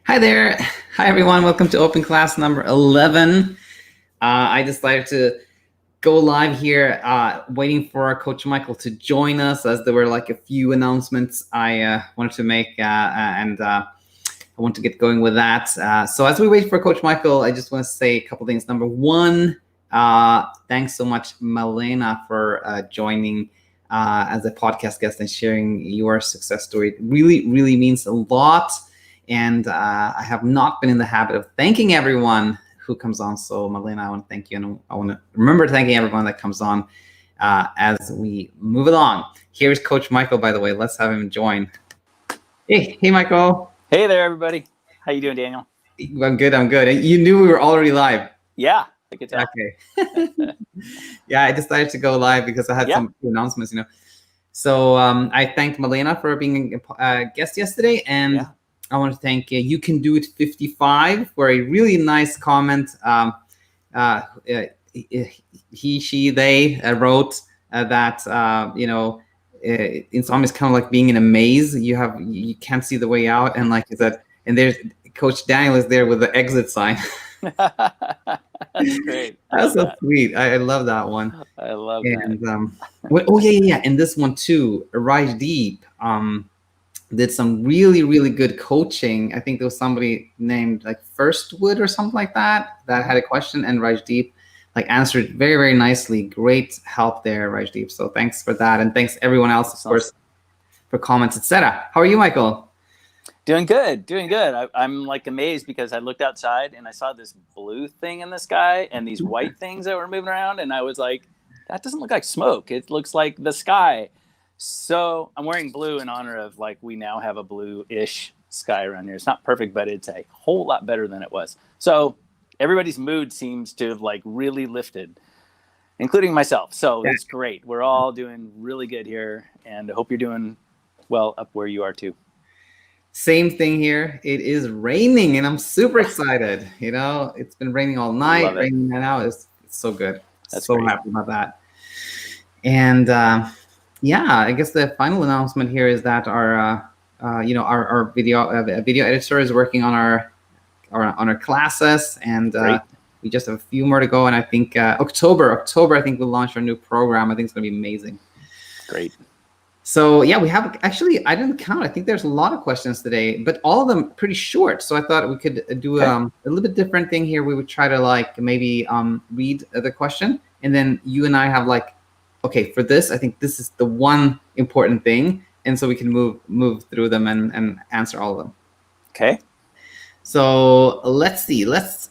Hi there. Hi, everyone. Welcome to open class number 11. I decided to go live here, waiting for Coach Michael to join us, as there were like a few announcements I wanted to make, and I want to get going with that. So as we wait for Coach Michael, I just want to say a couple things. Number one, thanks so much, Mariana, for joining as a podcast guest and sharing your success story. It really, really means a lot. And I have not been in the habit of thanking everyone who comes on. So Mariana, I want to thank you. And I want to remember thanking everyone that comes on as we move along. Here's Coach Michael, by the way. Let's have him join. Hey, Michael. Hey there, everybody. How you doing, Daniel? I'm good. You knew we were already live. Yeah, I could tell. Okay. Yeah, I decided to go live because I had some announcements, So I thanked Mariana for being a guest yesterday. And I want to thank You Can Do It 55 for a really nice comment. He, she, they wrote that, Insomnia is kind of like being in a maze. You can't see the way out. And like that, and there's Coach Daniel is there with the exit sign. That's great. That's so sweet. I love that one. I love that. Yeah. And this one too, Rajdeep, did some really, really good coaching. I think there was somebody named like Firstwood or something like that had a question, and Rajdeep answered very, very nicely. Great help there, Rajdeep. So thanks for that, and thanks everyone else, of course, for comments, etc. How are you, Michael? Doing good. I'm like amazed because I looked outside and I saw this blue thing in the sky and these white things that were moving around, and I was like, that doesn't look like smoke. It looks like the sky. So I'm wearing blue in honor of we now have a blue-ish sky around here. It's not perfect, but it's a whole lot better than it was. So everybody's mood seems to have really lifted, including myself. So that's great. We're all doing really good here, and I hope you're doing well up where you are too. Same thing here. It is raining, and I'm super excited. It's been raining all night. Raining now. It's so good. That's so great. Happy about that. And I guess the final announcement here is that our video editor is working on our classes, and we just have a few more to go. And I think October, I think we'll launch our new program. I think it's going to be amazing. Great. So we have actually, I didn't count. I think there's a lot of questions today, but all of them pretty short. So I thought we could do a little bit different thing here. We would try to maybe read the question, and then you and I have okay, for this, I think this is the one important thing. And so we can move through them and answer all of them. Okay. So let's see. Let's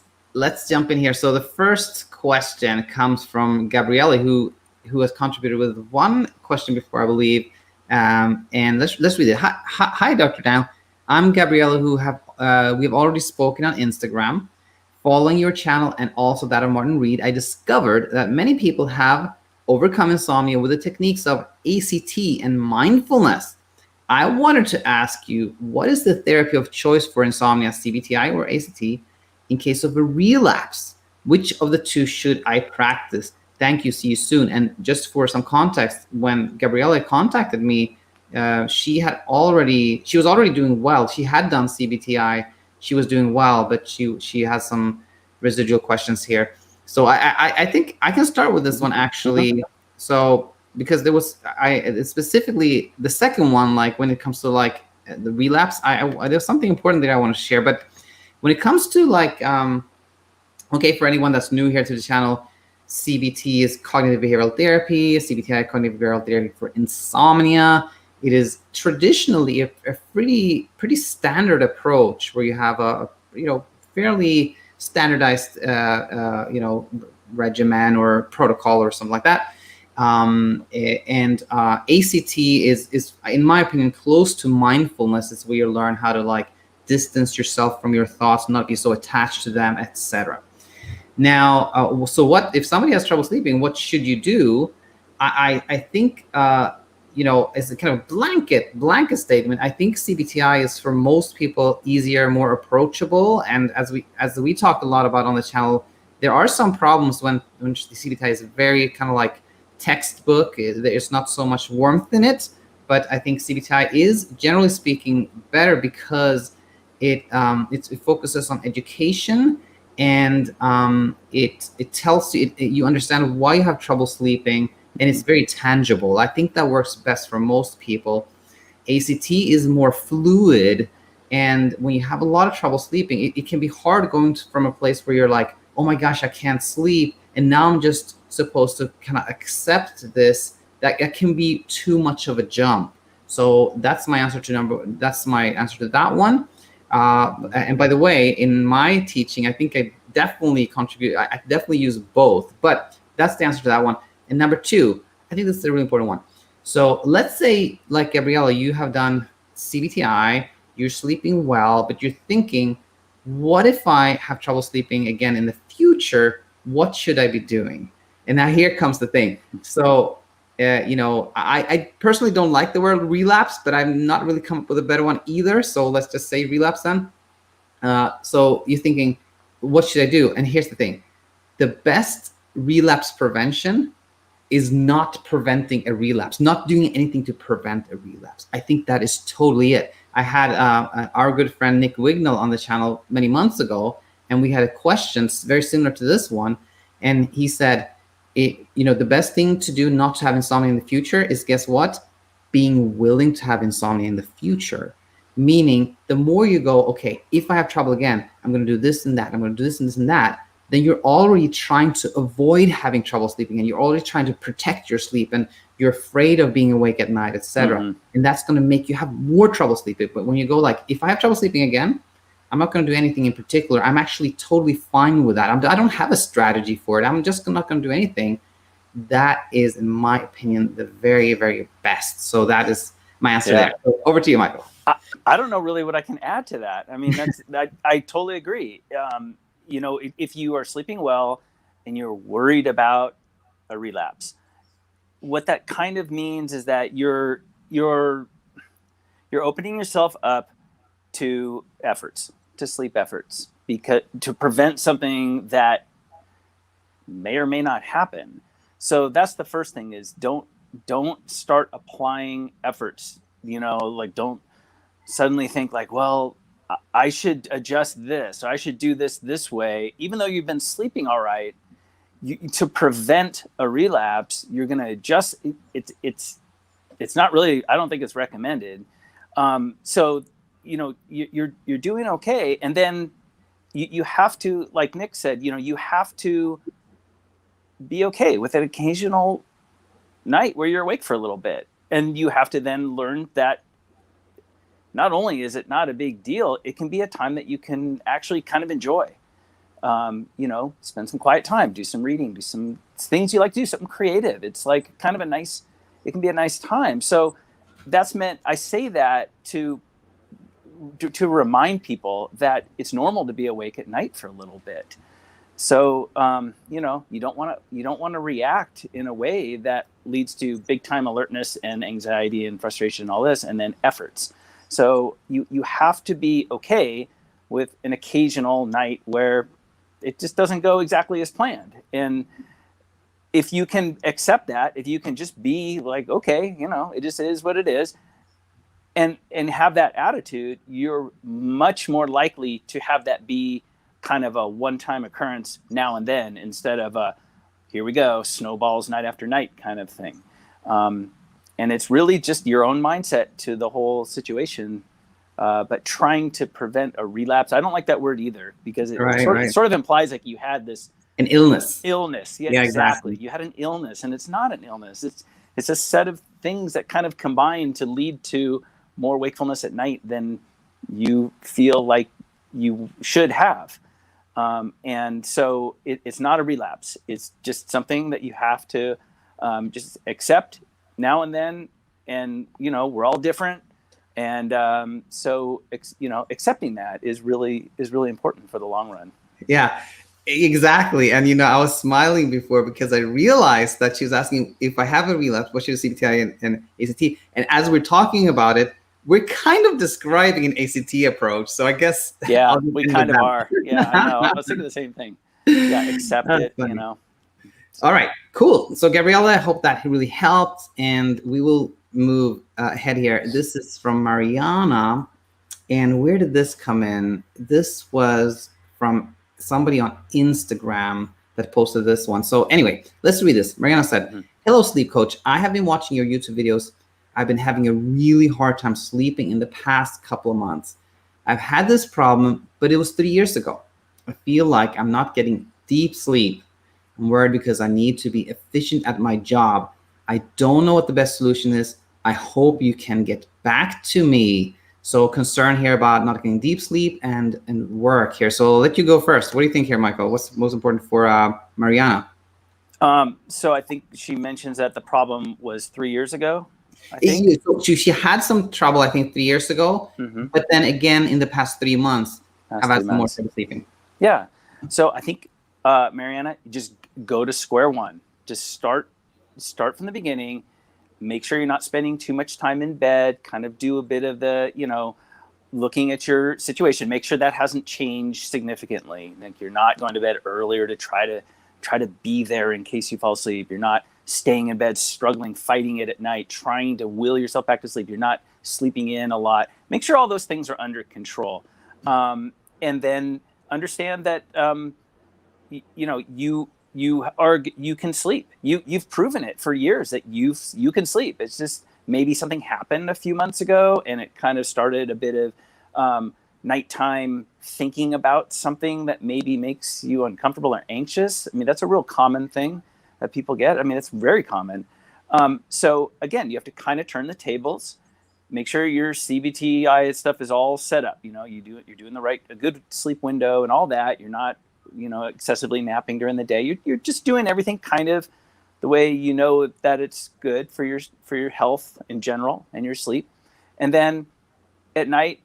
jump in here. So the first question comes from Gabriele, who has contributed with one question before, I believe. And let's read it. Hi, Dr. Daniel. I'm Gabriele, we have already spoken on Instagram. Following your channel and also that of Martin Reed, I discovered that many people have overcome insomnia with the techniques of ACT and mindfulness. I wanted to ask you, what is the therapy of choice for insomnia, CBTi or ACT, in case of a relapse? Which of the two should I practice? Thank you. See you soon. And just for some context, when Gabriele contacted me, she was already doing well. She had done CBTi. She was doing well, but she has some residual questions here. So I think I can start with this one, actually. So because there was specifically the second one, when it comes to the relapse, there's something important that I want to share. But when it comes to for anyone that's new here to the channel, CBT is cognitive behavioral therapy. CBTi, cognitive behavioral therapy for insomnia. It is traditionally a pretty standard approach where you have a fairly standardized regimen or protocol or something like that. And ACT is, in my opinion, close to mindfulness. It's where you learn how to distance yourself from your thoughts, not be so attached to them, etc. Now, so what if somebody has trouble sleeping? What should you do? I think as a kind of blanket statement, I think CBTi is for most people easier, more approachable. And as we talked a lot about on the channel, there are some problems when the CBTi is very kind of textbook. There's not so much warmth in it, but I think CBTi is, generally speaking, better because it focuses on education, and it tells you, you understand why you have trouble sleeping, and it's very tangible. I think that works best for most people. ACT is more fluid, and when you have a lot of trouble sleeping, it can be hard going from a place where you're like, oh my gosh, I can't sleep, and now I'm just supposed to kind of accept this. That can be too much of a jump. So that's my answer to that one. And by the way, in my teaching, I think I definitely contribute. I definitely use both, but that's the answer to that one. And number two, I think this is a really important one. So let's say, like Gabriele, you have done CBTi, you're sleeping well, but you're thinking, what if I have trouble sleeping again in the future? What should I be doing? And now here comes the thing. So, I personally don't like the word relapse, but I'm not really come up with a better one either. So let's just say relapse then. So you're thinking, what should I do? And here's the thing. The best relapse prevention is not preventing a relapse, not doing anything to prevent a relapse. I think that is totally it. I had our good friend Nick Wignall on the channel many months ago, and we had a question very similar to this one. And he said, the best thing to do not to have insomnia in the future is, guess what? Being willing to have insomnia in the future. Meaning, the more you go, okay, if I have trouble again, I'm going to do this and that, I'm going to do this and this and that, then you're already trying to avoid having trouble sleeping, and you're already trying to protect your sleep, and you're afraid of being awake at night, etc. Mm-hmm. And that's going to make you have more trouble sleeping. But when you go like, if I have trouble sleeping again, I'm not going to do anything in particular. I'm actually totally fine with that. I don't have a strategy for it. I'm just not going to do anything. That is, in my opinion, the very, very best. So that is my answer there. So over to you, Michael. I don't know really what I can add to that. I mean, I totally agree. If you are sleeping well and you're worried about a relapse, what that kind of means is that you're opening yourself up to sleep efforts, because to prevent something that may or may not happen. So that's the first thing, is don't start applying efforts, don't suddenly think like, well, I should adjust this, or I should do this way, even though you've been sleeping all right. To prevent a relapse, you're going to adjust. It's not really, I don't think it's recommended. So, you're doing okay. And then you have to, like Nick said, you have to be okay with an occasional night where you're awake for a little bit. And you have to then learn that not only is it not a big deal, it can be a time that you can actually kind of enjoy. Spend some quiet time, do some reading, do some things you like to do, something creative. It's like kind of it can be a nice time. So that's meant, I say that to remind people that it's normal to be awake at night for a little bit. So, you don't want to react in a way that leads to big time alertness and anxiety and frustration and all this, and then efforts. So you have to be okay with an occasional night where it just doesn't go exactly as planned. And if you can accept that, if you can just be like, okay, it just is what it is, and have that attitude, you're much more likely to have that be kind of a one-time occurrence now and then, instead of a, here we go, snowballs night after night kind of thing. And it's really just your own mindset to the whole situation. But trying to prevent a relapse, I don't like that word either, because it sort of implies like you had an illness. Yeah, exactly. You had an illness, and it's not an illness. It's a set of things that kind of combine to lead to more wakefulness at night than you feel like you should have. And so it's not a relapse. It's just something that you have to just accept now and then. And, we're all different. And so accepting that is really important for the long run. Yeah, exactly. And, I was smiling before because I realized that she was asking, if I have a relapse, what should CBTi and ACT? And as we're talking about it, we're kind of describing an ACT approach. So I guess. Yeah, we kind of are. Yeah, I know. I was thinking the same thing. Yeah, accept it, funny. So. All right, cool. So Gabriele, I hope that really helped. And we will move ahead here. This is from Mariana. And where did this come in? This was from somebody on Instagram that posted this one. So anyway, let's read this. Mariana said, "Hello, sleep coach. I have been watching your YouTube videos. I've been having a really hard time sleeping in the past couple of months. I've had this problem, but it was 3 years ago. I feel like I'm not getting deep sleep. I'm worried because I need to be efficient at my job. I don't know what the best solution is. I hope you can get back to me." So concern here about not getting deep sleep and work here. So I'll let you go first. What do you think here, Michael? What's most important for Mariana? So I think she mentions that the problem was 3 years ago. I think She had some trouble, I think, 3 years ago, but then again in the past 3 months, I've had some more trouble sleeping. Yeah. So I think, Mariana, just go to square one. Just start from the beginning. Make sure you're not spending too much time in bed. Kind of do a bit of the, looking at your situation. Make sure that hasn't changed significantly. Like you're not going to bed earlier to try to be there in case you fall asleep. You're not staying in bed, struggling, fighting it at night, trying to will yourself back to sleep. You're not sleeping in a lot. Make sure all those things are under control. And then understand that, you can sleep. You've proven it for years that you can sleep. It's just maybe something happened a few months ago and it kind of started a bit of nighttime thinking about something that maybe makes you uncomfortable or anxious. I mean, that's a real common thing that people get. I mean, it's very common. So again, you have to kind of turn the tables, make sure your CBTi stuff is all set up. You're doing a good sleep window and all that. You're not, excessively napping during the day. You're just doing everything kind of the way that it's good for your health in general and your sleep. And then at night,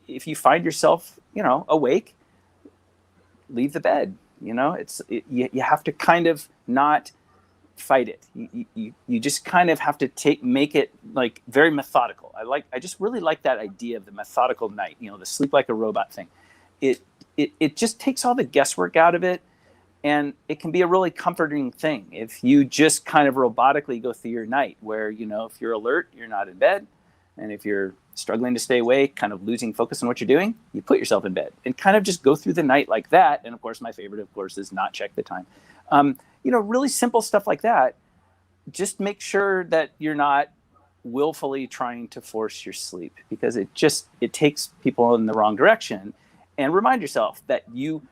if you find yourself, awake, leave the bed. You have to kind of not fight it. You just kind of have to make it like very methodical. I just really like that idea of the methodical night, the sleep like a robot thing. It just takes all the guesswork out of it, and it can be a really comforting thing if you just kind of robotically go through your night where, if you're alert, you're not in bed, and if you're struggling to stay awake, kind of losing focus on what you're doing, you put yourself in bed and kind of just go through the night like that. And of course, my favorite, of course, is not check the time. Really simple stuff like that. Just make sure that you're not willfully trying to force your sleep, because it takes people in the wrong direction. And remind yourself that you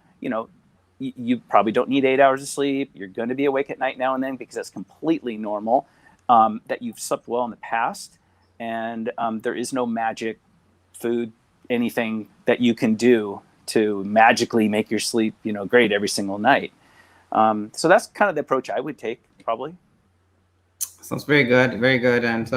probably don't need 8 hours of sleep. You're going to be awake at night now and then because that's completely normal. That you've slept well in the past, and there is no magic food, anything that you can do to magically make your sleep, great every single night. So that's kind of the approach I would take, probably. Sounds very good, very good. And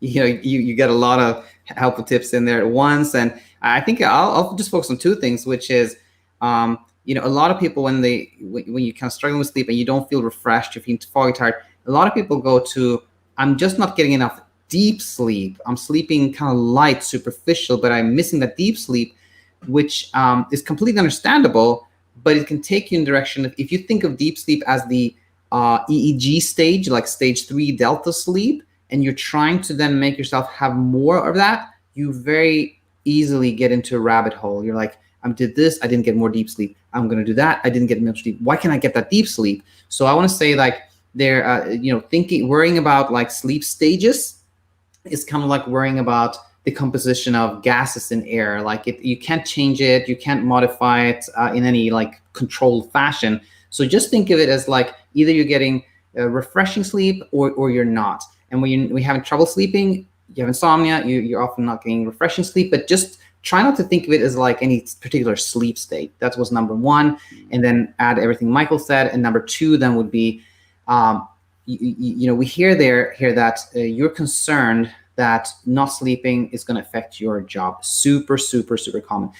you get a lot of helpful tips in there at once. And I think I'll just focus on two things, which is, a lot of people when you kind of struggling with sleep and you don't feel refreshed, you're feeling foggy, tired, a lot of people go to, I'm just not getting enough deep sleep. I'm sleeping kind of light, superficial, but I'm missing that deep sleep, which is completely understandable, but it can take you in direction. If you think of deep sleep as the EEG stage, like stage 3 delta sleep, and you're trying to then make yourself have more of that, you very easily get into a rabbit hole. You're like, I did this, I didn't get more deep sleep. I'm going to do that, I didn't get much sleep. Why can't I get that deep sleep? So I want to say, like, worrying about like sleep stages is kind of like worrying about the composition of gases in air. Like you can't change it, you can't modify it in any like controlled fashion. So just think of it as like either you're getting refreshing sleep or you're not. And when you're having trouble sleeping, you have insomnia, you're often not getting refreshing sleep, but just try not to think of it as like any particular sleep state. That was number one. And then add everything Michael said. And number two then would be, we hear that you're concerned that not sleeping is going to affect your job. Super, super, super common.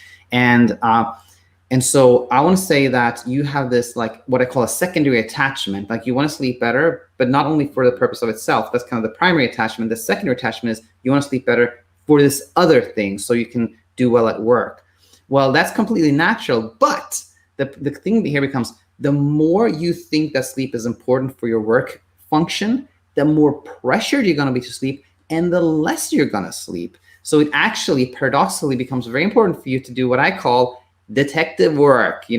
And so I want to say that you have this, like what I call a secondary attachment. Like you want to sleep better, but not only for the purpose of itself. That's kind of the primary attachment. The secondary attachment is you want to sleep better for this other thing so you can do well at work. Well, that's completely natural. But the thing here becomes, the more you think that sleep is important for your work function, the more pressured you're going to be to sleep and the less you're going to sleep. So it actually paradoxically becomes very important for you to do what I call detective work. You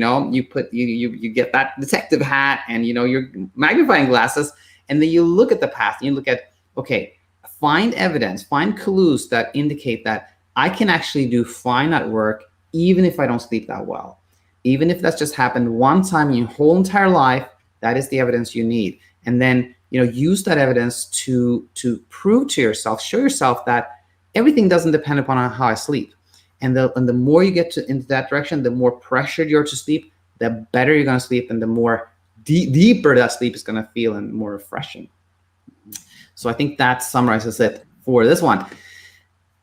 get that detective hat and your magnifying glasses, and then you look at the past and you look at, okay, find evidence, find clues that indicate that I can actually do fine at work even if I don't sleep that well. Even if that's just happened one time in your whole entire life, that is the evidence you need. And then use that evidence to prove to yourself, show yourself that everything doesn't depend upon how I sleep. And the more you get into that direction, the more pressured you're to sleep, the better you're going to sleep, and the more deeper that sleep is going to feel and more refreshing. So I think that summarizes it for this one.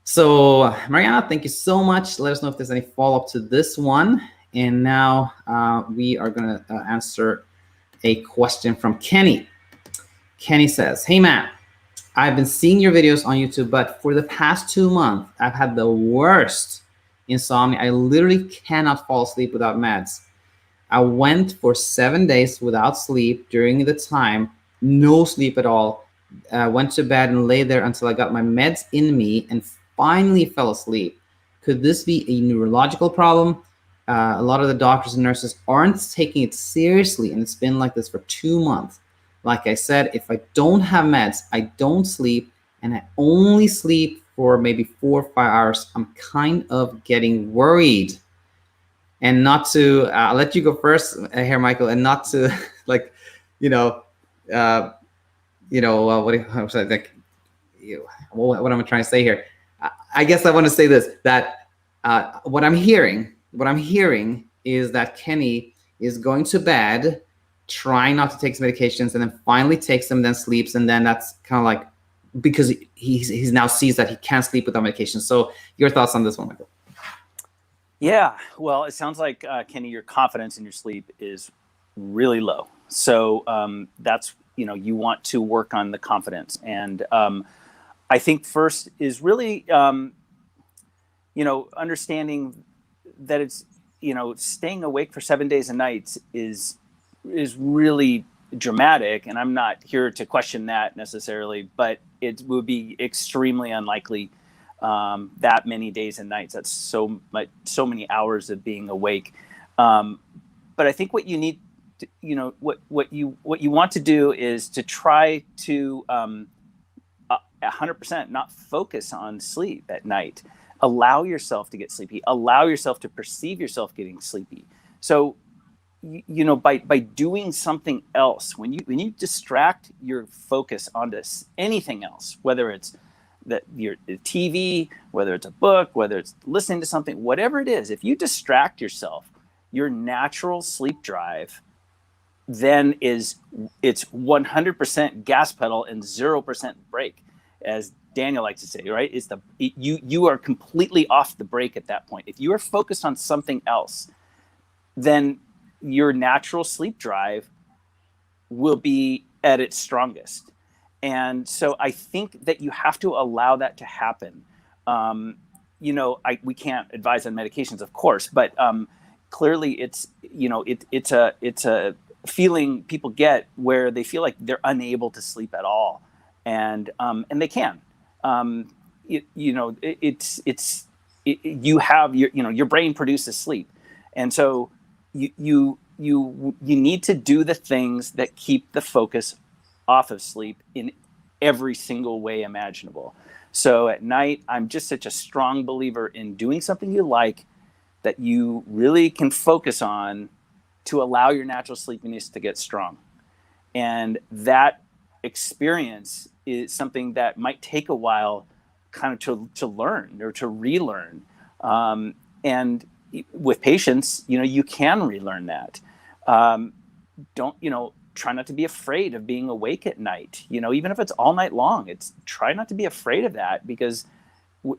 So Mariana, thank you so much. Let us know if there's any follow-up to this one. And now we are going to answer a question from Kenny. Kenny says, hey man, I've been seeing your videos on YouTube, but for the past 2 months, I've had the worst insomnia. I literally cannot fall asleep without meds. I went for 7 days without sleep during the time, no sleep at all. Went to bed and lay there until I got my meds in me and finally fell asleep. Could this be a neurological problem? A lot of the doctors and nurses aren't taking it seriously, and it's been like this for 2 months. Like I said, if I don't have meds, I don't sleep, and I only sleep for maybe 4 or 5 hours. I'm kind of getting worried. And not to, I'll let you go first here, Michael, and not to like, what am I trying to say here? I guess I want to say this, that what I'm hearing is that Kenny is going to bed, trying not to take his medications, and then finally takes them, then sleeps, and then that's kind of like, because he's now sees that he can't sleep without medication. So your thoughts on this one, Michael? Yeah, well, it sounds like, Kenny, your confidence in your sleep is really low. So that's, you want to work on the confidence. And I think first is really, understanding that it's, staying awake for 7 days and nights is really dramatic. And I'm not here to question that necessarily, but it would be extremely unlikely that many days and nights. That's so many hours of being awake. But I think what you need to, what you want to do is to try to 100% not focus on sleep at night. Allow yourself to get sleepy. Allow yourself to perceive yourself getting sleepy. So, by doing something else, when you distract your focus onto anything else, whether it's your TV, whether it's a book, whether it's listening to something, whatever it is, if you distract yourself, your natural sleep drive then it's 100% gas pedal and 0% brake, as Daniel likes to say, right? You are completely off the brake at that point. If you are focused on something else, then your natural sleep drive will be at its strongest. And so I think that you have to allow that to happen. We can't advise on medications, of course, but clearly it's a feeling people get where they feel like they're unable to sleep at all, and they can. Your brain produces sleep, and so you need to do the things that keep the focus off of sleep in every single way imaginable. So at night, I'm just such a strong believer in doing something you like that you really can focus on to allow your natural sleepiness to get strong. And that experience is something that might take a while kind of to learn or to relearn. And with patience, you can relearn that. Try not to be afraid of being awake at night. Even if it's all night long, try not to be afraid of that, because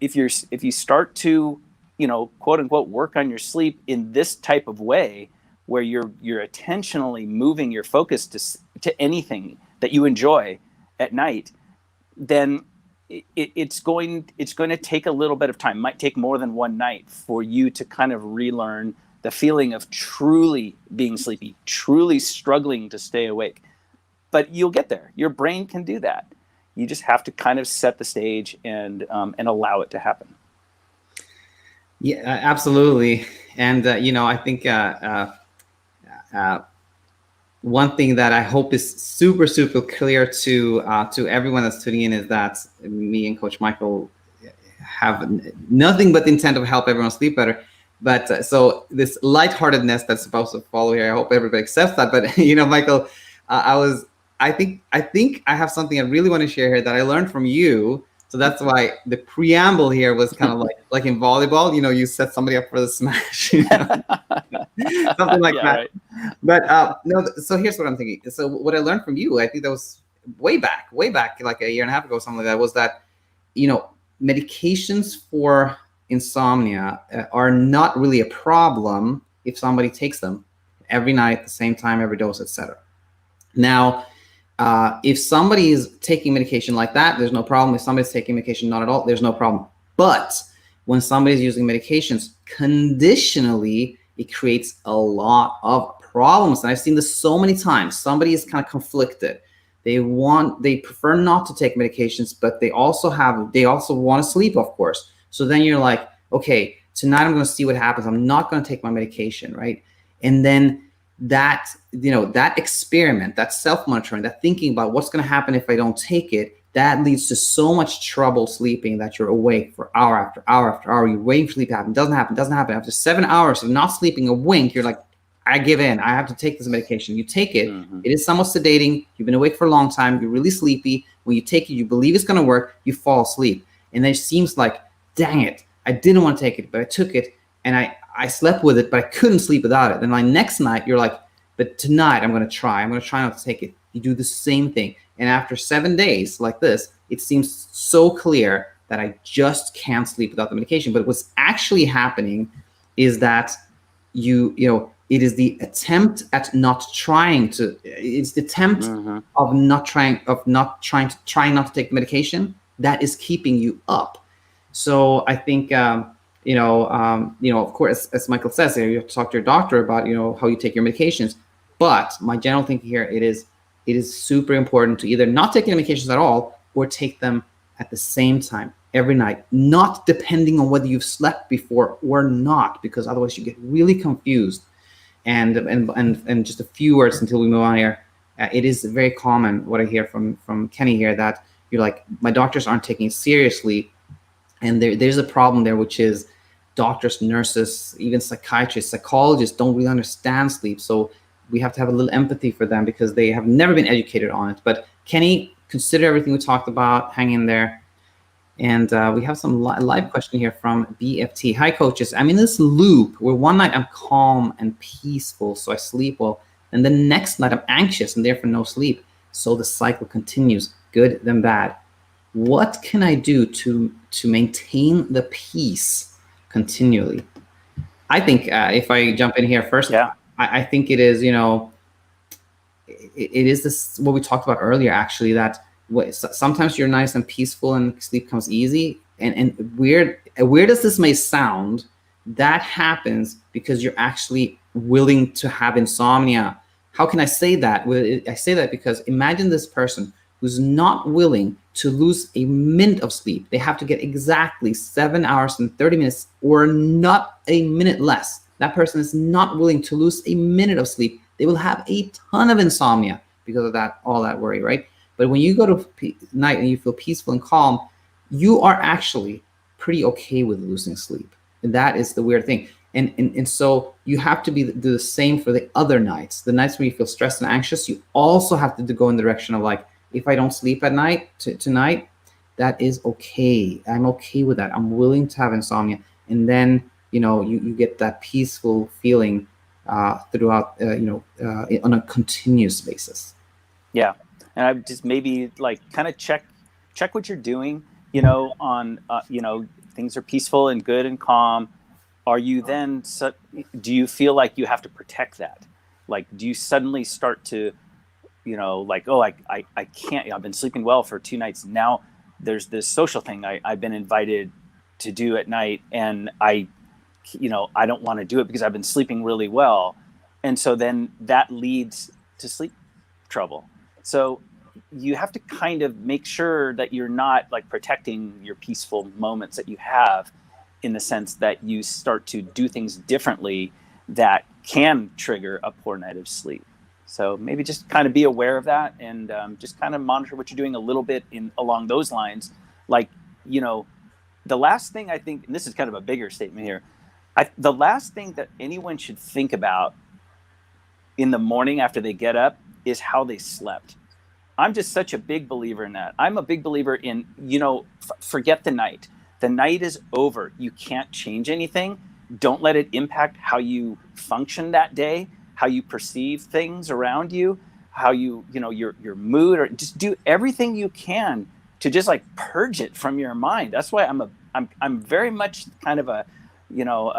if you start to, quote unquote, work on your sleep in this type of way, where you're attentionally moving your focus to anything that you enjoy at night, then it's going to take a little bit of time. It might take more than one night for you to kind of relearn the feeling of truly being sleepy, truly struggling to stay awake. But you'll get there. Your brain can do that. you just have to kind of set the stage and allow it to happen. Yeah, absolutely. And I think one thing that I hope is super, super clear to everyone that's tuning in is that me and Coach Michael have nothing but the intent of help everyone sleep better. But so this lightheartedness that's supposed to follow here, I hope everybody accepts that. But Michael, I think I have something I really want to share here that I learned from you. So that's why the preamble here was kind of like in volleyball, you set somebody up for the smash, something like that. Right. But no, so here's what I'm thinking. So what I learned from you, I think that was way back, like a year and a half ago, something like that, was that, medications for insomnia are not really a problem if somebody takes them every night, at the same time, every dose, etc. Now, if somebody is taking medication like that, there's no problem. If somebody's taking medication not at all, there's no problem. But when somebody's using medications conditionally, it creates a lot of problems. And I've seen this so many times. Somebody is kind of conflicted. They prefer not to take medications, but they also want to sleep, of course. So then you're like, okay, tonight I'm going to see what happens. I'm not going to take my medication, right? And then that experiment, that self-monitoring, that thinking about what's going to happen if I don't take it, that leads to so much trouble sleeping that you're awake for hour after hour after hour. You're waiting for sleep to happen. Doesn't happen. After 7 hours of not sleeping a wink, you're like, I give in. I have to take this medication. You take it. Mm-hmm. It is somewhat sedating. You've been awake for a long time. You're really sleepy. When you take it, you believe it's going to work. You fall asleep. And then it seems like, dang it, I didn't want to take it, but I took it. And I slept with it, but I couldn't sleep without it. Then like next night, you're like, but tonight I'm going to try not to take it. You do the same thing. And after 7 days like this, it seems so clear that I just can't sleep without the medication. But what's actually happening is that it is the attempt at trying not to take the medication that is keeping you up. So I think, of course, as Michael says, you have to talk to your doctor about, how you take your medications. But my general thinking here, it is super important to either not take any medications at all or take them at the same time every night, not depending on whether you've slept before or not, because otherwise you get really confused. And just a few words until we move on here. It is very common what I hear from Kenny here, that you're like, my doctors aren't taking it seriously. And there's a problem there, which is doctors, nurses, even psychiatrists, psychologists don't really understand sleep. So we have to have a little empathy for them because they have never been educated on it. But Kenny, consider everything we talked about, hang in there. And we have some live question here from BFT. Hi, coaches. I'm in this loop where one night I'm calm and peaceful, so I sleep well. And the next night I'm anxious and therefore no sleep. So the cycle continues, good then bad. What can I do to maintain the peace continually? I think if I jump in here first, I think it is, it is this, what we talked about earlier, actually, that sometimes you're nice and peaceful and sleep comes easy. And weird as this may sound, that happens because you're actually willing to have insomnia. How can I say that? Well, I say that because imagine this person who's not willing to lose a minute of sleep. They have to get exactly 7 hours and 30 minutes or not a minute less. That person is not willing to lose a minute of sleep. They will have a ton of insomnia because of that, all that worry, right? But when you go to night and you feel peaceful and calm, you are actually pretty okay with losing sleep. And that is the weird thing. And so you have to do the same for the other nights. The nights when you feel stressed and anxious, you also have to go in the direction of like, if I don't sleep at night tonight, that is okay. I'm okay with that. I'm willing to have insomnia. And then, you get that peaceful feeling throughout, on a continuous basis. Yeah. And I just maybe like kind of check what you're doing, on, things are peaceful and good and calm. Are you then, do you feel like you have to protect that? Like, do you suddenly start to, like, oh, I can't, I've been sleeping well for 2 nights. Now there's this social thing I've been invited to do at night, and I don't want to do it because I've been sleeping really well. And so then that leads to sleep trouble. So, you have to kind of make sure that you're not like protecting your peaceful moments that you have, in the sense that you start to do things differently that can trigger a poor night of sleep. So maybe just kind of be aware of that, and just kind of monitor what you're doing a little bit along those lines. Like, you know, the last thing I think, and this is kind of a bigger statement here, the last thing that anyone should think about in the morning after they get up is how they slept. I'm just such a big believer in that. I'm a big believer in, you know, forget the night. The night is over. You can't change anything. Don't let it impact how you function that day, how you perceive things around you, how you know, your mood, or just do everything you can to just like purge it from your mind. That's why I'm very much kind of a, you know,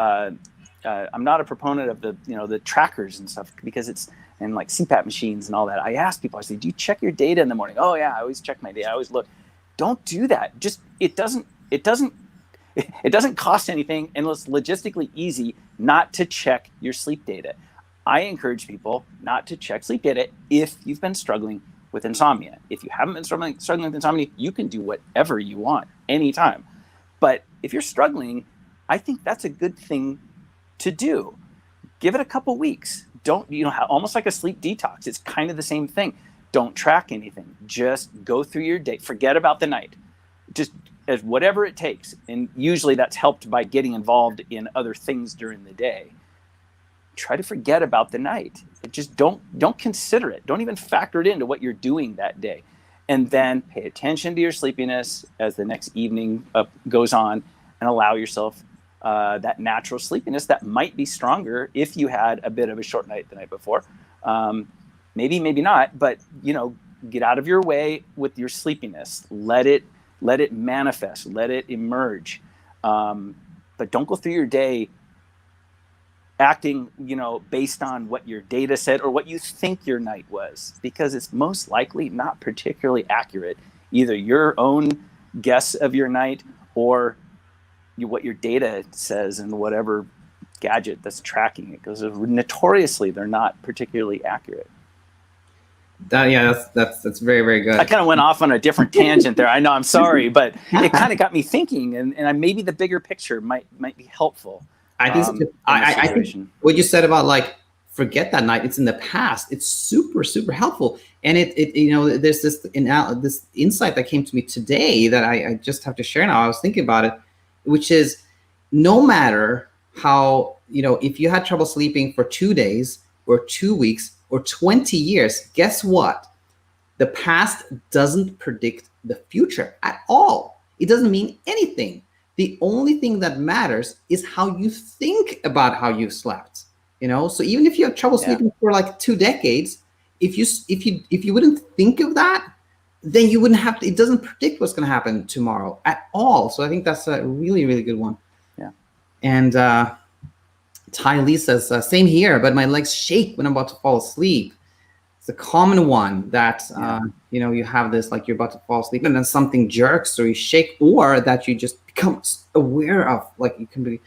I'm not a proponent of the, you know, the trackers and stuff, because it's, and like CPAP machines and all that. I ask people, I say, do you check your data in the morning? Oh yeah, I always check my data. I always look. Don't do that. Just, it doesn't cost anything, and it's logistically easy not to check your sleep data. I encourage people not to check sleep data if you've been struggling with insomnia. If you haven't been struggling with insomnia, you can do whatever you want anytime. But if you're struggling, I think that's a good thing to do. Give it a couple weeks. Don't, you know, almost like a sleep detox. It's kind of the same thing. Don't track anything. Just go through your day. Forget about the night. Just as whatever it takes. And usually that's helped by getting involved in other things during the day. Try to forget about the night. Just don't consider it. Don't even factor it into what you're doing that day. And then pay attention to your sleepiness as the next evening goes on, and allow yourself that natural sleepiness that might be stronger if you had a bit of a short night the night before. Maybe not, but, you know, get out of your way with your sleepiness. Let it manifest, let it emerge. But don't go through your day acting, you know, based on what your data said or what you think your night was, because it's most likely not particularly accurate. Either your own guess of your night or what your data says and whatever gadget that's tracking it, because notoriously they're not particularly accurate. That's very, very good. I kind of went off on a different tangent there. I know, I'm sorry, but it kind of got me thinking, and maybe the bigger picture might be helpful. I think I think what you said about like forget that night, it's in the past. It's super, super helpful, and it you know, there's this insight that came to me today that I just have to share now. I was thinking about it, which is no matter how, you know, if you had trouble sleeping for 2 days or 2 weeks or 20 years, guess what? The past doesn't predict the future at all. It doesn't mean anything. The only thing that matters is how you think about how you slept. You know, so even if you have trouble sleeping for like 2 decades, if you wouldn't think of that, then you wouldn't have to, it doesn't predict what's going to happen tomorrow at all. So I think that's a really, really good one. Yeah. And Ty Lee says, same here, but my legs shake when I'm about to fall asleep. It's a common one that, you know, you have this, like you're about to fall asleep and then something jerks or you shake, or that you just become aware of, like you can be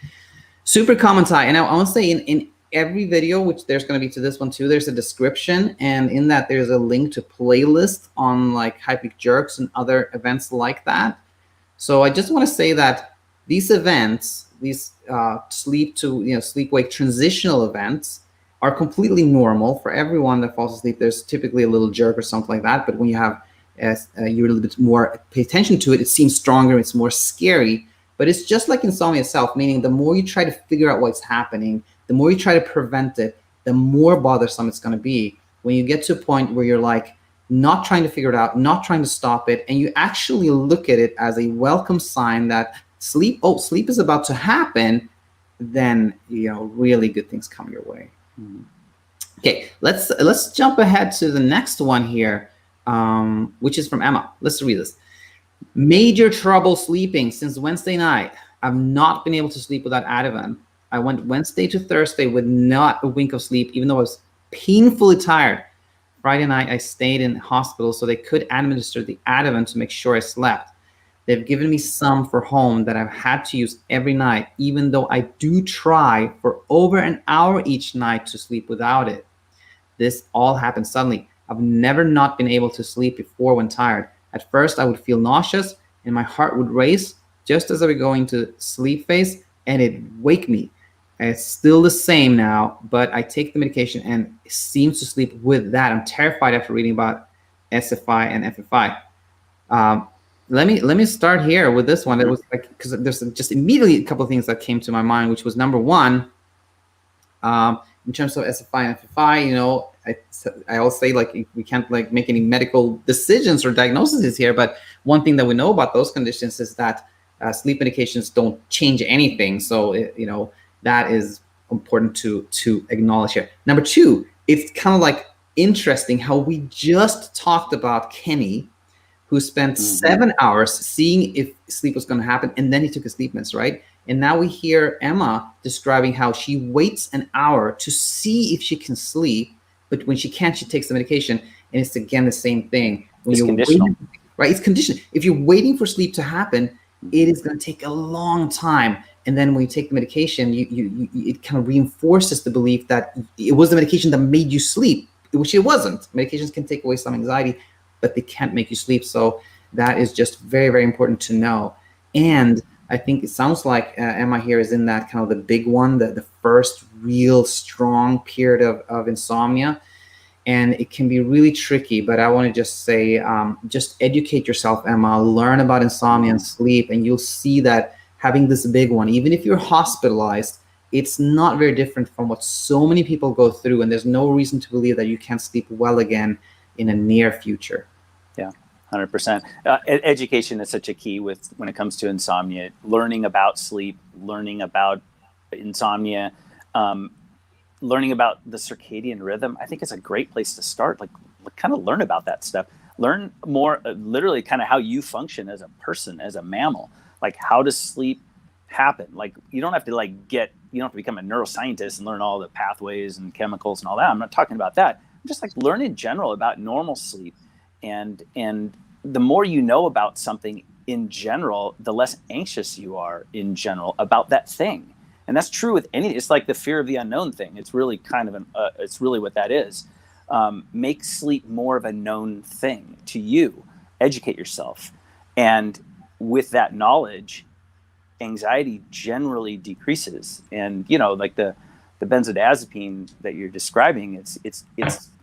super common, Ty. And I want to say in every video, which there's going to be to this one too, there's a description, and in that there's a link to playlist on like hypnic jerks and other events like that. So I just want to say that these events, these sleep-wake transitional events, are completely normal for everyone that falls asleep. There's typically a little jerk or something like that, but when you have you're a little bit more pay attention to it, it seems stronger, it's more scary. But it's just like insomnia itself, meaning the more you try to figure out what's happening, the more you try to prevent it, the more bothersome it's going to be. When you get to a point where you're like not trying to figure it out, not trying to stop it, and you actually look at it as a welcome sign that sleep is about to happen, then, you know, really good things come your way. Okay, let's jump ahead to the next one here, which is from Emma. Let's read this. Major trouble sleeping since Wednesday night. I've not been able to sleep without Ativan. I went Wednesday to Thursday with not a wink of sleep, even though I was painfully tired. Friday night, I stayed in hospital so they could administer the Ativan to make sure I slept. They've given me some for home that I've had to use every night, even though I do try for over an hour each night to sleep without it. This all happened suddenly. I've never not been able to sleep before when tired. At first, I would feel nauseous and my heart would race just as I would go into sleep phase, and it'd wake me. It's still the same now, but I take the medication and it seems to sleep with that. I'm terrified after reading about SFI and FFI. Let me start here with this one. It was like, because there's just immediately a couple of things that came to my mind, which was number one, in terms of SFI and FFI, you know, I always say, like, we can't like make any medical decisions or diagnoses here, but one thing that we know about those conditions is that sleep medications don't change anything. So you know, that is important to acknowledge here. Number two, it's kind of like interesting how we just talked about Kenny, who spent 7 hours seeing if sleep was going to happen, and then he took his sleep meds, right? And now we hear Emma describing how she waits an hour to see if she can sleep, but when she can't, she takes the medication, and it's again the same thing. When it's conditional. Waiting, right? It's conditional. If you're waiting for sleep to happen, it is going to take a long time. And then when you take the medication, it kind of reinforces the belief that it was the medication that made you sleep, which it wasn't. Medications can take away some anxiety, but they can't make you sleep. So that is just very, very important to know. And I think it sounds like Emma here is in that kind of the big one, the first real strong period of insomnia. And it can be really tricky, but I want to just say, just educate yourself, Emma, learn about insomnia and sleep, and you'll see that having this big one, even if you're hospitalized, it's not very different from what so many people go through. And there's no reason to believe that you can't sleep well again in a near future. Yeah, 100%. Education is such a key when it comes to insomnia. Learning about sleep, learning about insomnia, learning about the circadian rhythm. I think it's a great place to start. Like kind of learn about that stuff. Learn more, literally, kind of how you function as a person, as a mammal. Like, how does sleep happen? Like, you don't have to you don't have to become a neuroscientist and learn all the pathways and chemicals and all that. I'm not talking about that. I'm just like learn in general about normal sleep. And the more you know about something in general, the less anxious you are in general about that thing. And that's true with anything. It's like the fear of the unknown thing. It's really kind of it's really what that is. Make sleep more of a known thing to you. Educate yourself. And with that knowledge, anxiety generally decreases. And, you know, like the benzodiazepine that you're describing, it's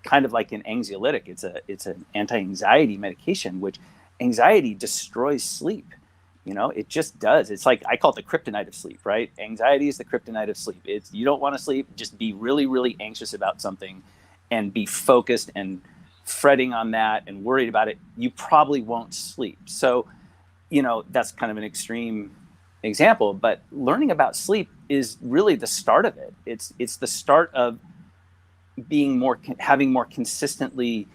kind of like an anxiolytic. It's an anti-anxiety medication, which anxiety destroys sleep. You know, it just does. It's like, I call it the kryptonite of sleep, right? Anxiety is the kryptonite of sleep. It's, you don't want to sleep, just be really, really anxious about something and be focused and fretting on that and worried about it. You probably won't sleep. So, you know, that's kind of an extreme example, but learning about sleep is really the start of it. It's the start of having more consistently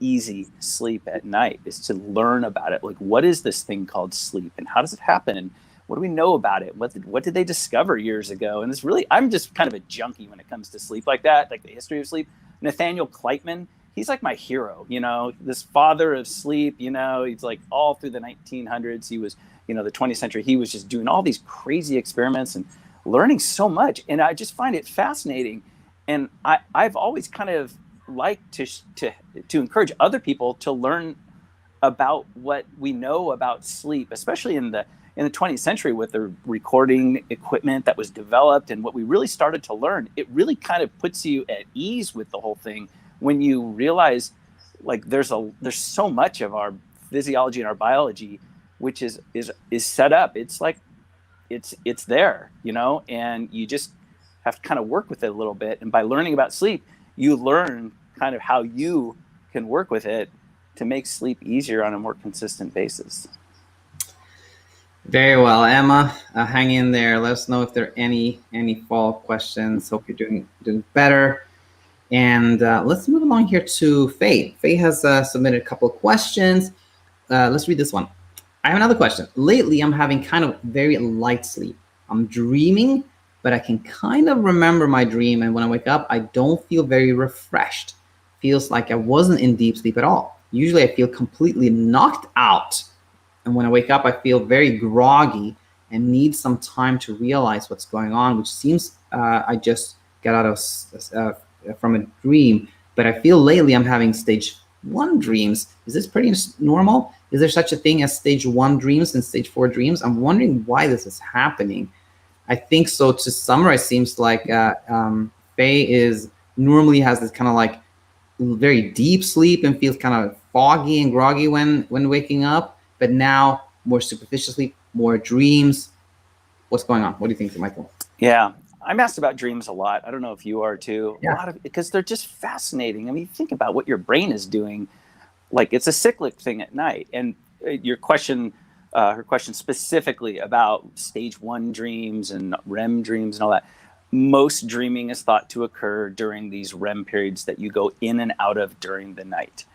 easy sleep at night, is to learn about it. Like, what is this thing called sleep, and how does it happen, and what do we know about it? What did they discover years ago? And it's really, I'm just kind of a junkie when it comes to sleep like that, like the history of sleep. Nathaniel Kleitman, he's like my hero, you know, this father of sleep. You know, he's like all through the 1900s. He was, you know, the 20th century, he was just doing all these crazy experiments and learning so much. And I just find it fascinating. And I've always kind of liked to encourage other people to learn about what we know about sleep, especially in the 20th century with the recording equipment that was developed and what we really started to learn. It really kind of puts you at ease with the whole thing when you realize, like, there's so much of our physiology and our biology which is set up. It's like it's there, you know, and you just have to kind of work with it a little bit. And by learning about sleep, you learn kind of how you can work with it to make sleep easier on a more consistent basis. Very well, Emma. Hang in there. Let us know if there are any follow-up questions. Hope you're doing better. And let's move along here to Faye. Faye has submitted a couple of questions. Let's read this one. I have another question. Lately, I'm having kind of very light sleep. I'm dreaming, but I can kind of remember my dream. And when I wake up, I don't feel very refreshed. Feels like I wasn't in deep sleep at all. Usually I feel completely knocked out. And when I wake up, I feel very groggy and need some time to realize what's going on, which seems I just got out of from a dream. but I feel lately I'm having stage 1 dreams. Is this pretty normal? Is there such a thing as stage 1 dreams and stage 4 dreams? I'm wondering why this is happening. I think so. To summarize, seems like Faye is normally has this kind of like very deep sleep and feels kind of foggy and groggy when waking up, but now more superficial sleep, more dreams. What's going on? What do you think, Michael? Yeah, I'm asked about dreams a lot. I don't know if you are too. Yeah. A lot of, because they're just fascinating. I mean, think about what your brain is doing. Like, it's a cyclic thing at night. And your question, her question specifically about stage 1 dreams and REM dreams and all that. Most dreaming is thought to occur during these REM periods that you go in and out of during the night.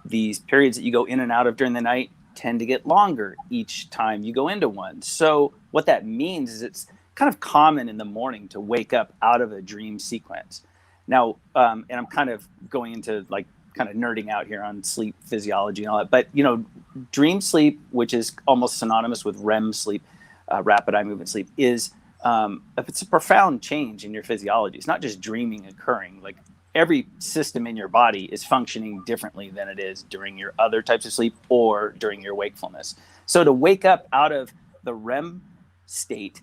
These periods that you go in and out of during the night tend to get longer each time you go into one. So what that means is it's kind of common in the morning to wake up out of a dream sequence. Now, and I'm kind of going into like kind of nerding out here on sleep physiology and all that, but dream sleep, which is almost synonymous with REM sleep, rapid eye movement sleep, is it's a profound change in your physiology. It's not just dreaming occurring. Like, every system in your body is functioning differently than it is during your other types of sleep or during your wakefulness. So to wake up out of the REM state,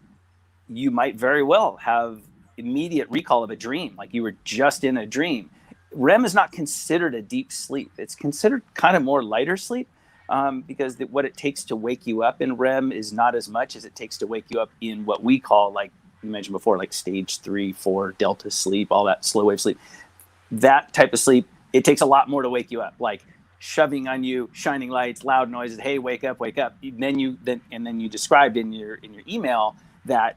you might very well have immediate recall of a dream, like you were just in a dream. REM is not considered a deep sleep. It's considered kind of more lighter sleep, because what it takes to wake you up in REM is not as much as it takes to wake you up in what we call, like you mentioned before, like stage 3, 4 delta sleep, all that slow wave sleep. That type of sleep, it takes a lot more to wake you up, like shoving on you, shining lights, loud noises. Hey, wake up, wake up. Then you described in your email that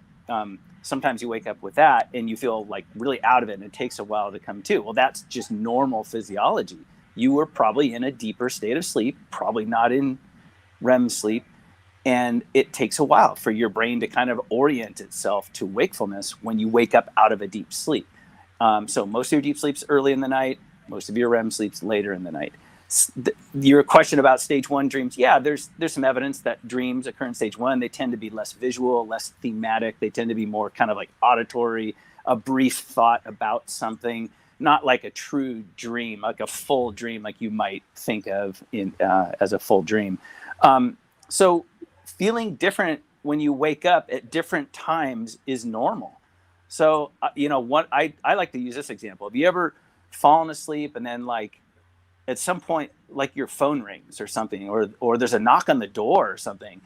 sometimes you wake up with that and you feel like really out of it, and it takes a while to come to. Well, that's just normal physiology. You were probably in a deeper state of sleep, probably not in REM sleep, and it takes a while for your brain to kind of orient itself to wakefulness when you wake up out of a deep sleep. So most of your deep sleep's early in the night, most of your REM sleep's later in the night. Your question about stage 1 dreams, yeah, there's some evidence that dreams occur in stage 1. They tend to be less visual, less thematic. They tend to be more kind of like auditory, a brief thought about something, not like a true dream, like a full dream, like you might think of as a full dream. So feeling different when you wake up at different times is normal. So, what I like to use this example. Have you ever fallen asleep and then, like, at some point, like, your phone rings or something, or there's a knock on the door or something,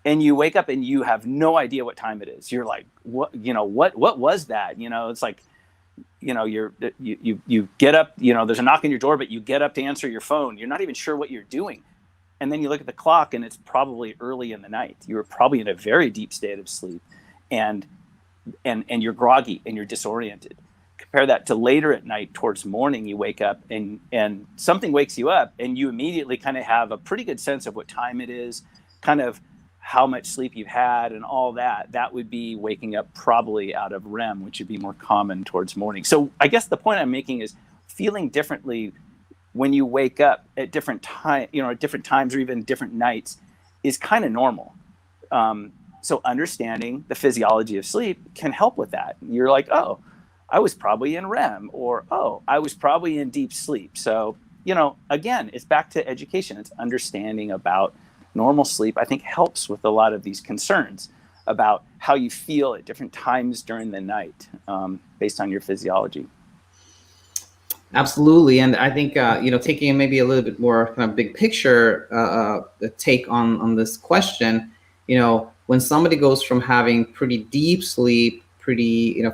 and you wake up and you have no idea what time it is? You're like, what was that? It's like, you get up, there's a knock on your door, but you get up to answer your phone. You're not even sure what you're doing. And then you look at the clock and it's probably early in the night. You were probably in a very deep state of sleep, and you're groggy and you're disoriented. Compare that to later at night towards morning, you wake up and something wakes you up and you immediately kind of have a pretty good sense of what time it is, kind of how much sleep you've had and all that. That would be waking up probably out of REM, which would be more common towards morning. So I guess the point I'm making is feeling differently when you wake up at different at different times or even different nights is kind of normal. So understanding the physiology of sleep can help with that. You're like, oh, I was probably in REM, or, oh, I was probably in deep sleep. So, again, it's back to education. It's understanding about normal sleep, I think, helps with a lot of these concerns about how you feel at different times during the night, based on your physiology. Absolutely. And I think, taking maybe a little bit more kind of big picture take on this question, when somebody goes from having pretty deep sleep,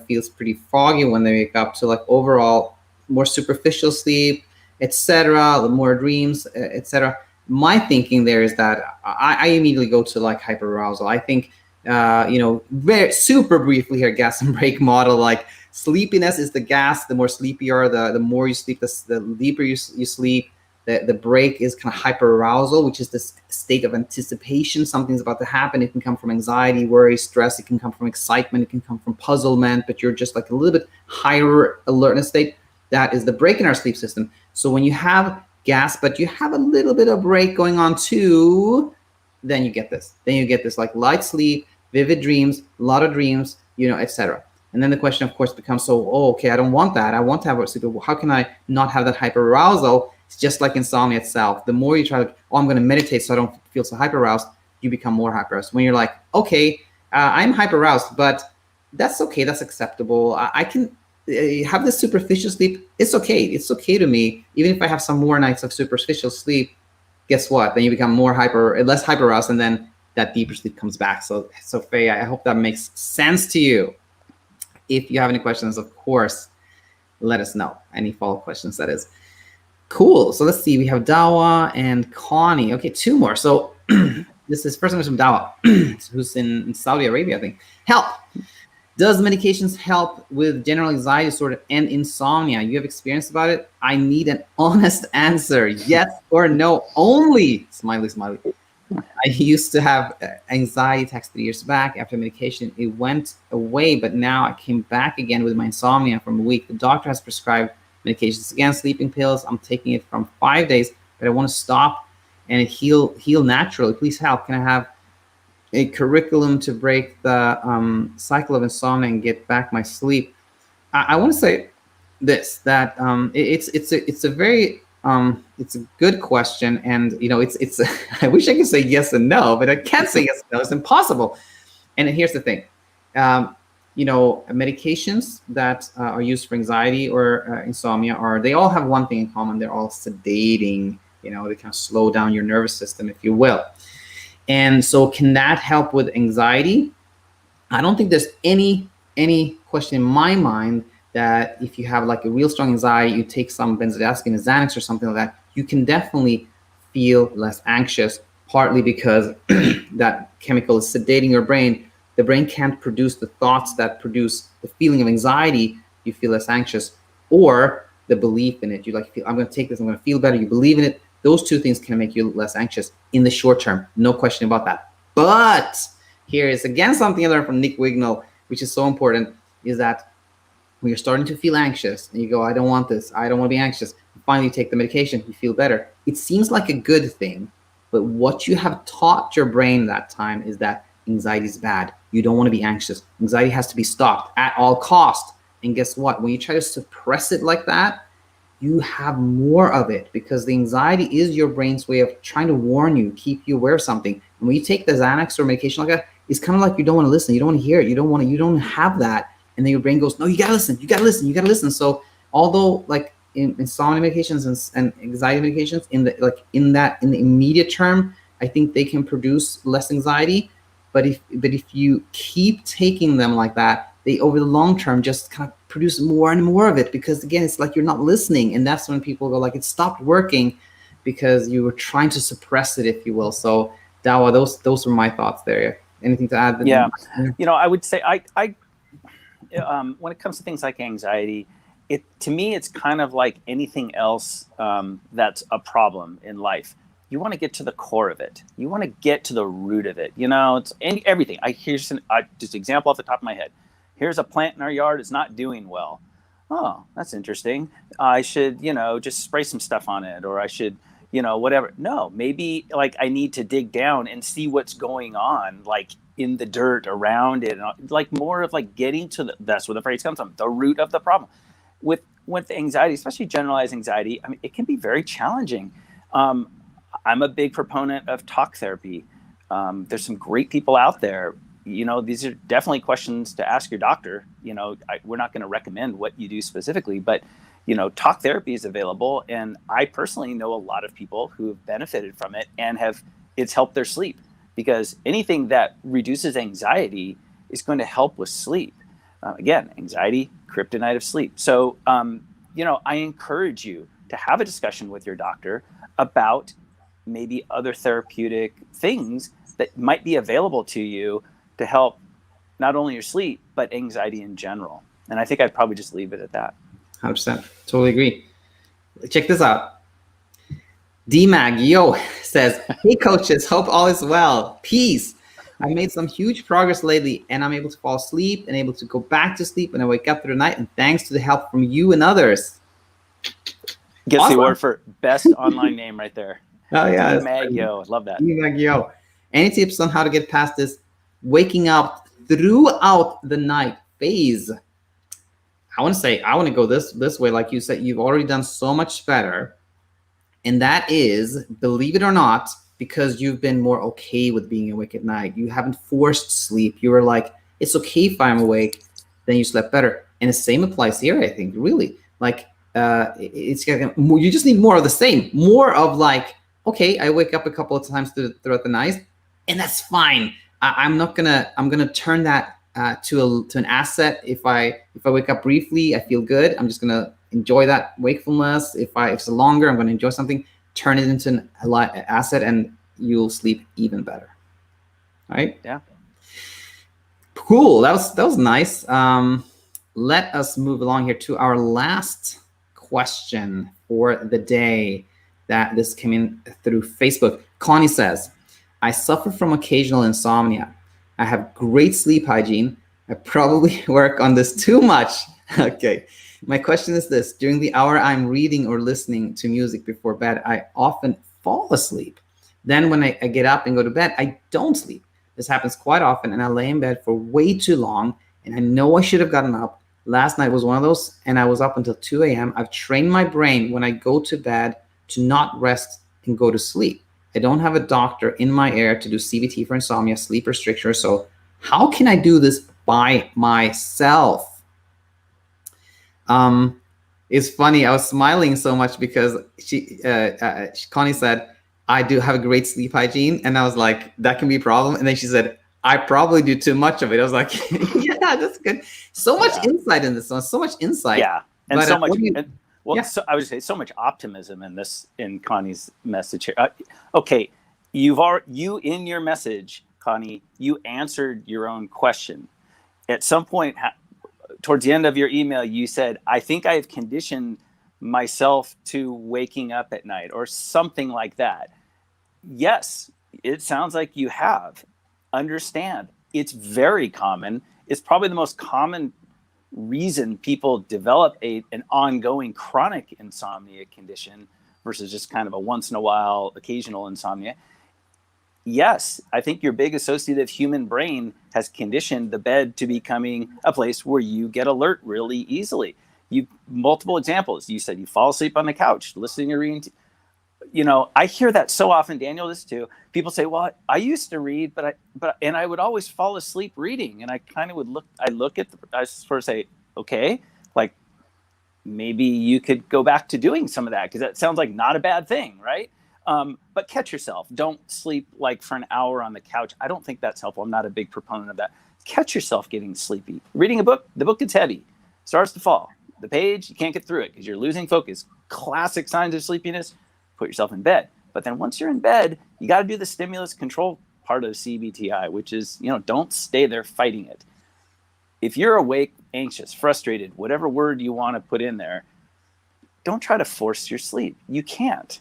feels pretty foggy when they wake up, to like overall more superficial sleep, etc., the more dreams, etc. My thinking there is that I immediately go to like hyperarousal. I think, very super briefly here, gas and brake model, like sleepiness is the gas. The more sleepy you are, the more you sleep, the deeper you sleep. The brake is kind of hyperarousal, which is this state of anticipation. Something's about to happen. It can come from anxiety, worry, stress. It can come from excitement. It can come from puzzlement, but you're just like a little bit higher alertness state. That is the brake in our sleep system. So when you have gas, but you have a little bit of brake going on too, then you get this. Then you get this like light sleep, vivid dreams, a lot of dreams, etc. And then the question, of course, becomes, so, oh, okay, I don't want that. I want to have a sleep. How can I not have that hyperarousal? It's just like insomnia itself. The more you try to, oh, I'm going to meditate so I don't feel so hyperaroused, you become more hyperaroused. When you're like, okay, I'm hyperaroused, but that's okay. That's acceptable. I can have this superficial sleep. It's okay. It's okay to me. Even if I have some more nights of superficial sleep, guess what? Then you become less hyperaroused, and then that deeper sleep comes back. So Faye, I hope that makes sense to you. If you have any questions, of course, let us know. Any follow-up questions, that is. Cool. So let's see. We have Dawa and Connie. Okay, 2 more. So this is first one is from Dawa, who's in Saudi Arabia, I think. Help. Does medications help with general anxiety disorder and insomnia? You have experience about it? I need an honest answer. Yes or no only. Smiley, smiley. I used to have anxiety attacks 3 years back. After medication, it went away, but now I came back again with my insomnia from a week. The doctor has prescribed medications again, sleeping pills. I'm taking it from 5 days, but I want to stop and heal naturally. Please help. Can I have a curriculum to break the cycle of insomnia and get back my sleep? I want to say this, that it's a very it's a good question, and it's I wish I could say yes and no, but I can't say yes and no. It's impossible. And here's the thing, medications that are used for anxiety or insomnia they all have one thing in common. They're all sedating. They kind of slow down your nervous system, if you will. And so, can that help with anxiety? I don't think there's any question in my mind that if you have like a real strong anxiety, you take some benzodiazepine, a Xanax or something like that, you can definitely feel less anxious, partly because that chemical is sedating your brain. The brain can't produce the thoughts that produce the feeling of anxiety. You feel less anxious, or the belief in it. You I'm going to take this, I'm going to feel better. You believe in it. Those 2 things can make you less anxious in the short term. No question about that. But here is again something I learned from Nick Wignall, which is so important, is that when you're starting to feel anxious and you go, I don't want this, I don't want to be anxious, and finally you take the medication, you feel better. It seems like a good thing, but what you have taught your brain that time is that anxiety is bad. You don't want to be anxious. Anxiety has to be stopped at all cost. And guess what? When you try to suppress it like that, you have more of it, because the anxiety is your brain's way of trying to warn you, keep you aware of something. And when you take the Xanax or medication like that, it's kind of like you don't want to listen. You don't want to hear it. You don't have that. And then your brain goes, no, you gotta listen. You gotta listen. You gotta listen. So although like in insomnia medications and anxiety medications, in the immediate term, I think they can produce less anxiety. But if you keep taking them like that, they over the long term just kind of produce more and more of it, because again, it's like you're not listening. And that's when people go like, it stopped working because you were trying to suppress it, if you will. So Dawa, those were my thoughts there. Anything to add? Yeah. I would say I when it comes to things like anxiety, to me, it's kind of like anything else that's a problem in life. You want to get to the core of it. You want to get to the root of it. It's everything. Here's just an example off the top of my head. Here's a plant in our yard. It's not doing well. Oh, that's interesting. I should, just spray some stuff on it, or I should, whatever. No, maybe like I need to dig down and see what's going on, like in the dirt around it, like more of like getting to that's where the phrase comes from, the root of the problem. With anxiety, especially generalized anxiety, I mean, it can be very challenging. I'm a big proponent of talk therapy. There's some great people out there. These are definitely questions to ask your doctor. We're not going to recommend what you do specifically, but talk therapy is available, and I personally know a lot of people who have benefited from it and it's helped their sleep, because anything that reduces anxiety is going to help with sleep. Again, anxiety, kryptonite of sleep. So, I encourage you to have a discussion with your doctor about maybe other therapeutic things that might be available to you to help not only your sleep, but anxiety in general. And I think I'd probably just leave it at that. 100%. Totally agree. Check this out. DMAG, yo, says, hey coaches, hope all is well. Peace. I made some huge progress lately, and I'm able to fall asleep and able to go back to sleep when I wake up through the night, and thanks to the help from you and others. Gets awesome. The award for best online name right there. Oh yeah. DMAG, yo, love that. DMAG, yo. Any tips on how to get past this waking up throughout the night phase I want to go this way. Like you said, you've already done so much better. And that is, believe it or not, because you've been more okay with being awake at night. You haven't forced sleep. You were like, it's okay if I'm awake. Then you slept better. And the same applies here, I think, really. Like, you just need more of the same. More of like, okay, I wake up a couple of times throughout the night, and that's fine. I'm gonna turn that to an asset. If I wake up briefly, I feel good. I'm just gonna enjoy that wakefulness. If it's longer, I'm gonna enjoy something. Turn it into an asset, and you'll sleep even better. Right? Yeah. Cool. That was nice. Let us move along here to our last question for the day. That this came in through Facebook. Connie says, I suffer from occasional insomnia. I have great sleep hygiene. I probably work on this too much. Okay. My question is this. During the hour I'm reading or listening to music before bed, I often fall asleep. Then when I get up and go to bed, I don't sleep. This happens quite often, and I lay in bed for way too long, and I know I should have gotten up. Last night was one of those, and I was up until 2 a.m. I've trained my brain when I go to bed to not rest and go to sleep. I don't have a doctor in my ear to do CBT for insomnia, sleep restriction. So how can I do this by myself? It's funny. I was smiling so much because Connie said, I do have a great sleep hygiene. And I was like, that can be a problem. And then she said, I probably do too much of it. I was like, yeah, that's good. So much insight in this one. So much insight. Yeah. And but, so much. Yeah. So I would say so much optimism in Connie's message here. Okay. You in your message, Connie, you answered your own question. At some point towards the end of your email, you said, I think I have conditioned myself to waking up at night or something like that. Yes, it sounds like you have. Understand, it's very common. It's probably the most common reason people develop an ongoing chronic insomnia condition versus just kind of a once in a while occasional insomnia. Yes, I think your big associative human brain has conditioned the bed to becoming a place where you get alert really easily. Multiple examples. You said you fall asleep on the couch listening or reading. I hear that so often. Daniel, this too. People say, "Well, I used to read, but I would always fall asleep reading." And I kind of I sort of say, "Okay, like maybe you could go back to doing some of that because that sounds like not a bad thing, right?" But catch yourself. Don't sleep like for an hour on the couch. I don't think that's helpful. I'm not a big proponent of that. Catch yourself getting sleepy. Reading a book, the book gets heavy, starts to fall. The page, you can't get through it because you're losing focus. Classic signs of sleepiness. Put yourself in bed. But then once you're in bed, you got to do the stimulus control part of CBTi, which is, don't stay there fighting it. If you're awake, anxious, frustrated, whatever word you want to put in there, don't try to force your sleep. You can't.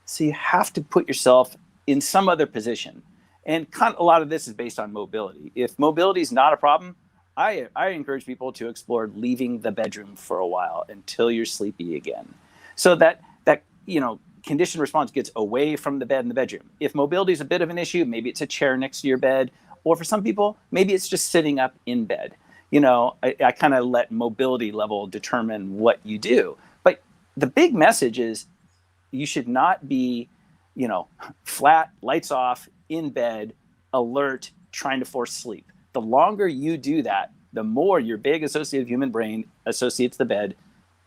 So you have to put yourself in some other position. And a lot of this is based on mobility. If mobility is not a problem, I encourage people to explore leaving the bedroom for a while until you're sleepy again. So that conditioned response gets away from the bed in the bedroom. If mobility is a bit of an issue, maybe it's a chair next to your bed, or for some people, maybe it's just sitting up in bed. I kind of let mobility level determine what you do. But the big message is you should not be, flat, lights off, in bed, alert, trying to force sleep. The longer you do that, the more your big associative human brain associates the bed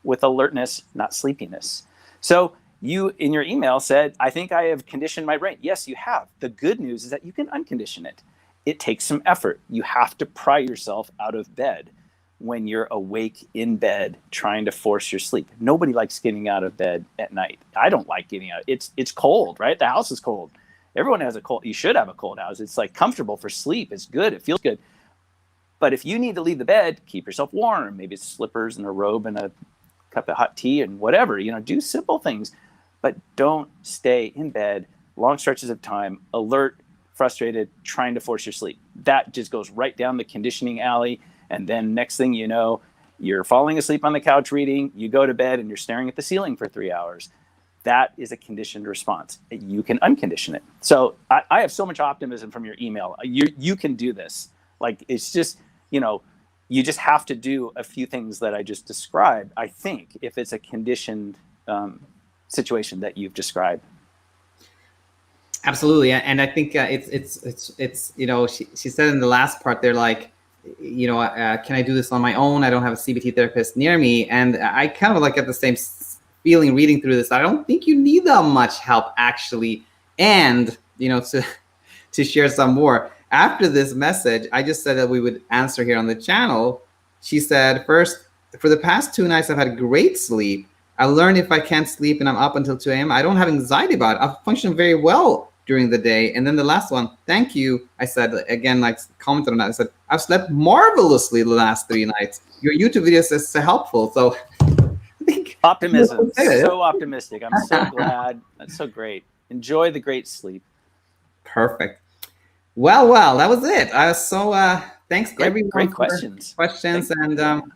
with alertness, not sleepiness. So you, in your email, said, I think I have conditioned my brain. Yes, you have. The good news is that you can uncondition it. It takes some effort. You have to pry yourself out of bed when you're awake in bed trying to force your sleep. Nobody likes getting out of bed at night. I don't like getting out. It's cold, right? The house is cold. Everyone has a cold. You should have a cold house. It's like comfortable for sleep. It's good. It feels good. But if you need to leave the bed, keep yourself warm. Maybe it's slippers and a robe and a cup of hot tea and whatever. Do simple things. But don't stay in bed long stretches of time, alert, frustrated, trying to force your sleep. That just goes right down the conditioning alley. And then next thing you know, you're falling asleep on the couch reading, you go to bed and you're staring at the ceiling for 3 hours. That is a conditioned response. You can uncondition it. So I have so much optimism from your email. You can do this. Like, it's just, you just have to do a few things that I just described, I think, if it's a conditioned situation that you've described. Absolutely, and I think it's you know, she said in the last part there, like, you know, can I do this on my own? I don't have a CBT therapist near me, and I kind of like get the same feeling reading through this. I don't think you need that much help actually, and you know, to share some more. After this message, I just said that we would answer here on the channel. She said, first, for the past 2 nights, I've had great sleep. I learned if I can't sleep and I'm up until 2 a.m., I don't have anxiety about it. I function very well during the day. And then the last one, thank you. I said, again, like commented on that. I said, I've slept marvelously the last 3 nights. Your YouTube videos is so helpful. So I think optimism, so optimistic. I'm so glad. That's so great. Enjoy the great sleep. Perfect. Well, that was it. Thanks everyone. Great questions. And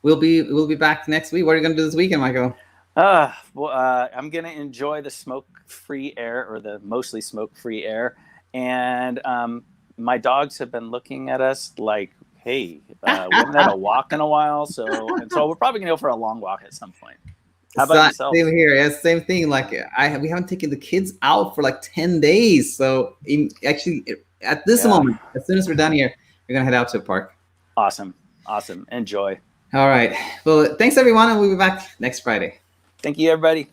we'll be back next week. What are you gonna do this weekend, Michael? I'm gonna enjoy the smoke-free air, or the mostly smoke-free air. And my dogs have been looking at us like, hey, we haven't had a walk in a while, so we're probably gonna go for a long walk at some point. How about yourself? Same here. Yeah, same thing. Like we haven't taken the kids out for like 10 days. So actually, at this moment, as soon as we're done here, we're gonna head out to the park. Awesome. Enjoy. All right. Well, thanks everyone, and we'll be back next Friday. Thank you, everybody.